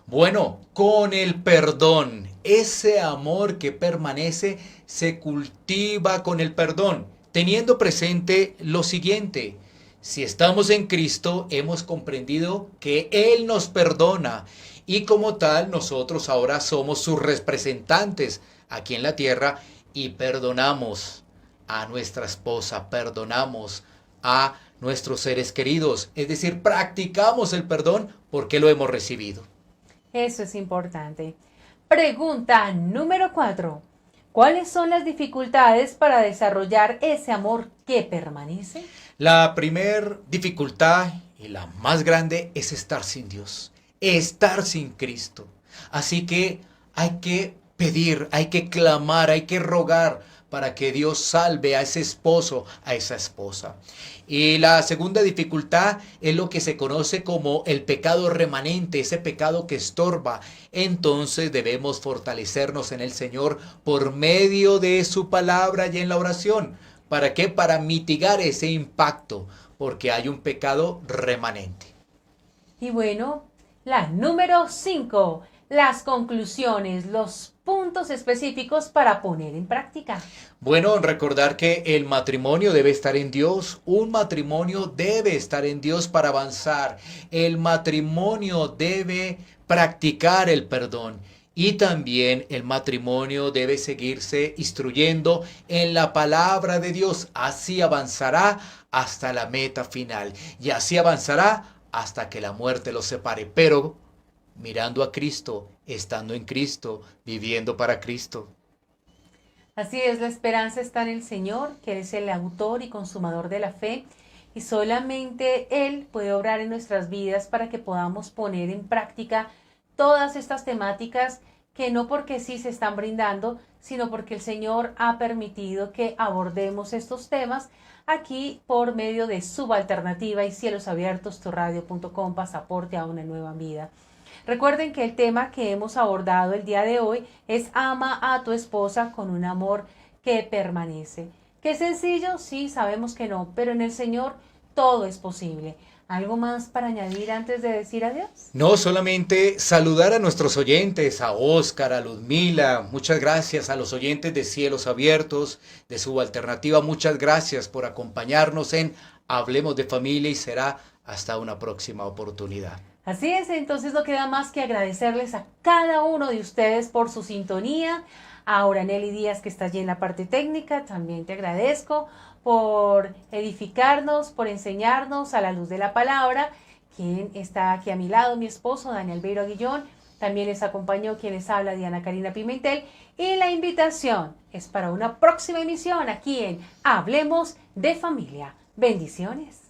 Bueno, con el perdón. Ese amor que permanece se cultiva con el perdón, teniendo presente lo siguiente. Si estamos en Cristo, hemos comprendido que Él nos perdona y como tal nosotros ahora somos sus representantes aquí en la tierra y perdonamos a nuestra esposa, perdonamos a nuestros seres queridos. Es decir, practicamos el perdón porque lo hemos recibido. Eso es importante. Pregunta número 4. ¿Cuáles son las dificultades para desarrollar ese amor que permanece? La primer dificultad y la más grande es estar sin Dios, estar sin Cristo. Así que hay que pedir, hay que clamar, hay que rogar para que Dios salve a ese esposo, a esa esposa. Y la segunda dificultad es lo que se conoce como el pecado remanente, ese pecado que estorba. Entonces debemos fortalecernos en el Señor por medio de su palabra y en la oración. ¿Para qué? Para mitigar ese impacto, porque hay un pecado remanente. Y bueno, la número 5. Las conclusiones, los puntos específicos para poner en práctica. Bueno, recordar que el matrimonio debe estar en Dios. Un matrimonio debe estar en Dios para avanzar. El matrimonio debe practicar el perdón. Y también el matrimonio debe seguirse instruyendo en la palabra de Dios. Así avanzará hasta la meta final. Y así avanzará hasta que la muerte los separe. Pero mirando a Cristo, estando en Cristo, viviendo para Cristo. Así es, la esperanza está en el Señor, que es el autor y consumador de la fe, y solamente Él puede obrar en nuestras vidas para que podamos poner en práctica todas estas temáticas que no porque sí se están brindando, sino porque el Señor ha permitido que abordemos estos temas aquí por medio de Subalternativa y Cielos Abiertos, turradio.com, pasaporte a una nueva vida. Recuerden que el tema que hemos abordado el día de hoy es ama a tu esposa con un amor que permanece. ¿Qué sencillo? Sí, sabemos que no, pero en el Señor todo es posible. ¿Algo más para añadir antes de decir adiós? No, solamente saludar a nuestros oyentes, a Óscar, a Ludmila, muchas gracias a los oyentes de Cielos Abiertos, de Subalternativa, muchas gracias por acompañarnos en Hablemos de Familia y será hasta una próxima oportunidad. Así es, entonces no queda más que agradecerles a cada uno de ustedes por su sintonía. A Oraneli Díaz, que está allí en la parte técnica, también te agradezco por edificarnos, por enseñarnos a la luz de la palabra. Quien está aquí a mi lado, mi esposo, Daniel Beiro Aguillón. También les acompañó quien les habla, Diana Karina Pimentel. Y la invitación es para una próxima emisión aquí en Hablemos de Familia. Bendiciones.